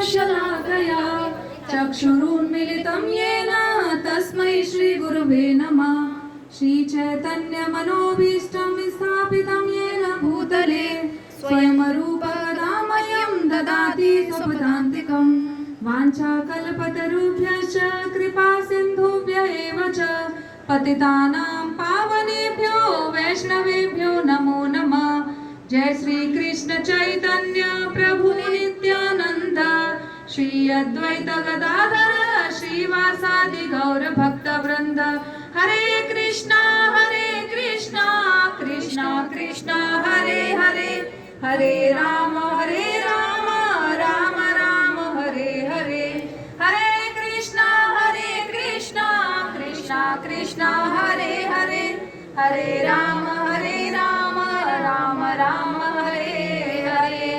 शलाकया चक्षुरुन्मिलितं येन तस्मै श्रीगुरुवे नमः। श्रीचैतन्यमनोभीष्टं स्थापितं येन भूतले स्वयं रूपकदामयं ददाति स्वपदान्तिकं। वाञ्छाकल्पतरुभ्यश्च कृपा सिन्धुभ्य एव च पतितानां पावनेभ्यो वैष्णवेभ्यो नमो नमः। जय श्री कृष्ण चैतन्य प्रभु नित्यानंद श्री अद्वैत गदाधर श्रीवासादि गौर भक्त वृंद। हरे कृष्णा कृष्णा कृष्णा हरे हरे, हरे राम राम राम हरे हरे। हरे कृष्णा कृष्णा कृष्णा हरे हरे, हरे राम राम राम हरे हरे।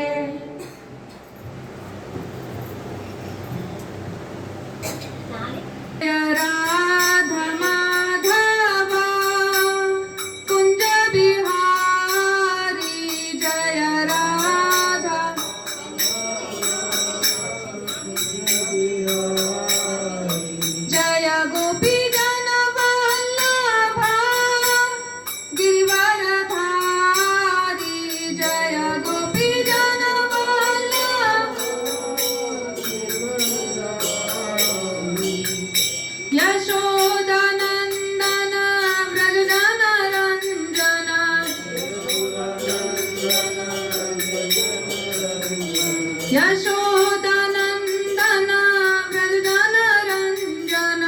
राधा माधव कुंज बिहारी जय राधा। जय गोपी जन वल्लभा गिरिवरधारी जय गोपी जन यशोदानंदन व्रजन रंजन। यशोदानंदन व्रजन रंजन।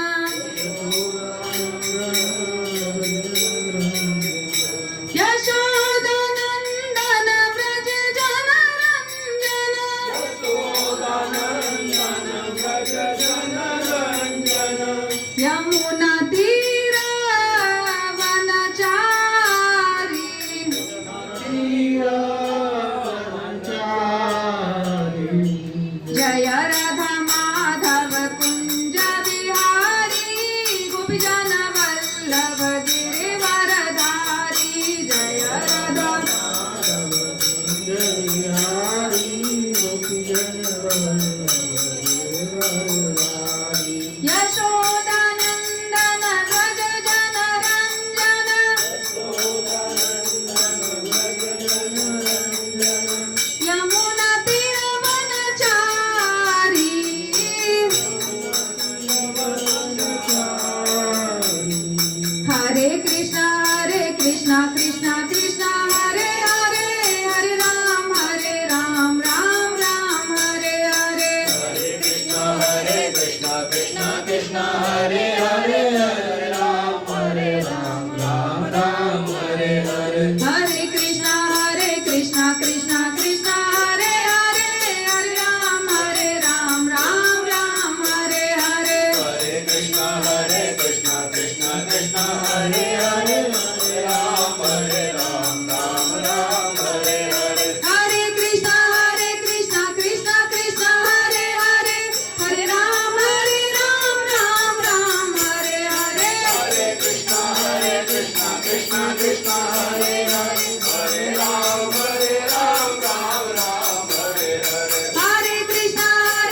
यशोदानंदन व्रजन रंजन। यमुना तीर वनचारी जय राधा माधव कुंज बिहारी गोपीजन वल्लभ गिरिवरधारी जय राधा। यशोदानंदन व्रज जन रंजन। यमुना तीर वनचारी हरे कृष्णा कृष्णा कृष्णा हरे हरे, हरे राम राम राम हरे हरे। हरे कृष्णा कृष्णा कृष्णा हरे हरे, हरे राम राम हरे हरे। हरे कृष्णा कृष्णा कृष्णा हरे हरे, हरे राम राम हरे हरे। हरे कृष्णा कृष्णा कृष्णा हरे हरे, हरे राम राम हरे हरे। हरे कृष्णा कृष्णा कृष्णा हरे हरे, हरे राम राम हरे हरे। हरे कृष्णा कृष्णा कृष्णा हरे हरे, हरे राम राम हरे हरे। हरे कृष्णा कृष्णा कृष्णा हरे हरे, हरे राम राम हरे हरे। हरे कृष्णा कृष्णा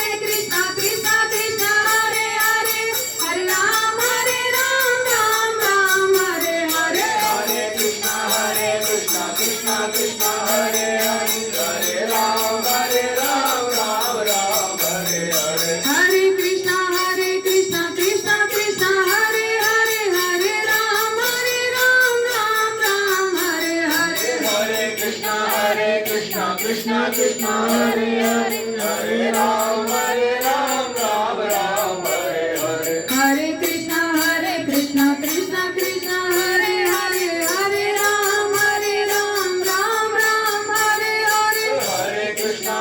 कृष्णा हरे हरे, हरे राम राम हरे हरे। हरे कृष्णा कृष्णा कृष्णा हरे हरे, हरे राम राम हरे हरे। हरे कृष्णा कृष्णा कृष्णा हरे हरे, हरे राम राम हरे हरे। हरे कृष्णा कृष्णा कृष्णा हरे हरे, हरे राम राम हरे हरे।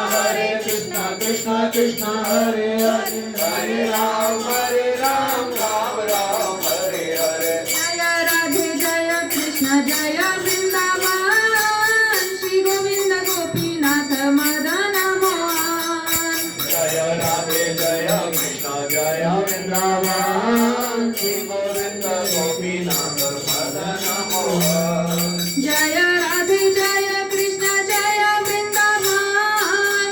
हरे कृष्णा कृष्णा कृष्णा हरे हरे, हरे राम राम हरे हरे। जय राधे जय कृष्ण जय वृंदावन श्री गोविंद गोपीनाथ मदन मोहन। जय राधे जय कृष्ण जय वृंदावन श्री गोविंद गोपीनाथ मदन मोहन। जय राधे जय कृष्ण जय वृंदावन।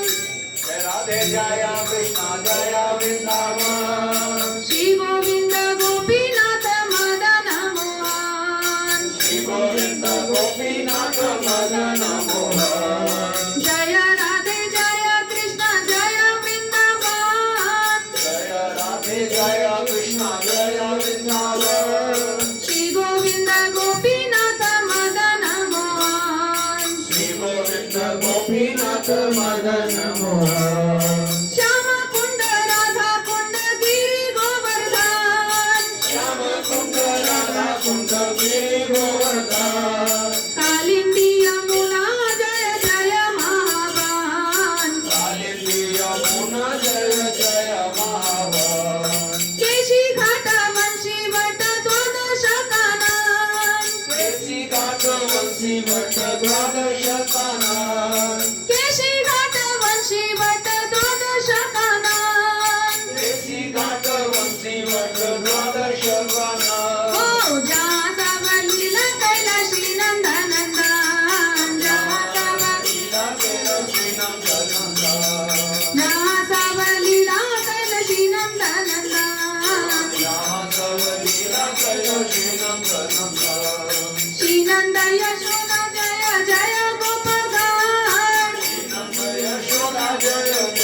जय राधे जय जय कृष्ण जय वृंदावन श्री गोविंद गोपीनाथ मदन मोहन श्री गोविंद गोपीनाथ मदन मोहन जय राधे जय कृष्ण जय वृंदावन जय राधे जय कृष्ण जय वृंदावन श्री गोविंद गोपीनाथ मदन मोहन श्री गोविंद गोपीनाथ मदन मोहन श्याम कुंड राधा कुंड गिरी गोवर्धन श्याम कुंड राधा कुंड गिरी गोवर्धन कालिंदी यमुना जय जय महावान कालिंदी यमुना जय जय महावन केशी घाट वंशी वट द्वादश कानन केशी घाट वंशी भट द्वादश कानन केशी घाट वंशी वट द्वादश कानन केशी घाट वंशी भट द्वादश कानन हो जातवलीला कैलाशी नंदनंदन लीला केलं श्रीनंदनंदन जातवलीला कैलाशी नंदनंदन लीला केलं श्रीनंदनंदन श्रीनंद यशोदा जय जय गोपगण श्रीनंद यशोदा जय जय